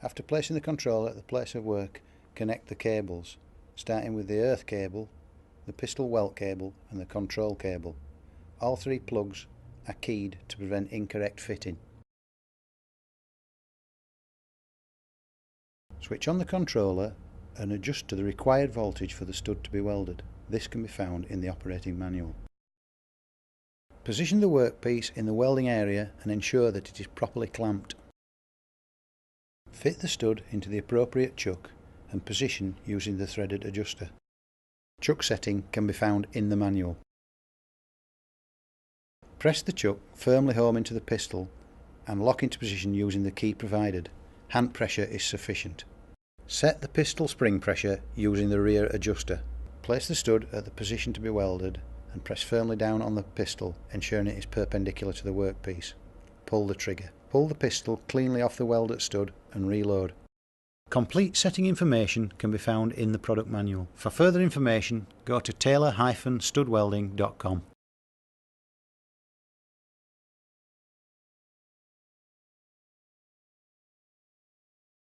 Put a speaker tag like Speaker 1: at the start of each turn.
Speaker 1: After placing the controller at the place of work, connect the cables, starting with the earth cable, the pistol welt cable and the control cable. All three plugs are keyed to prevent incorrect fitting. Switch on the controller and adjust to the required voltage for the stud to be welded. This can be found in the operating manual. Position the workpiece in the welding area and ensure that it is properly clamped. Fit the stud into the appropriate chuck and position using the threaded adjuster. Chuck setting can be found in the manual. Press the chuck firmly home into the pistol and lock into position using the key provided. Hand pressure is sufficient. Set the pistol spring pressure using the rear adjuster. Place the stud at the position to be welded and press firmly down on the pistol, ensuring it is perpendicular to the workpiece. Pull the trigger. Pull the pistol cleanly off the welded stud and reload. Complete setting information can be found in the product manual. For further information, go to tailor-studwelding.com.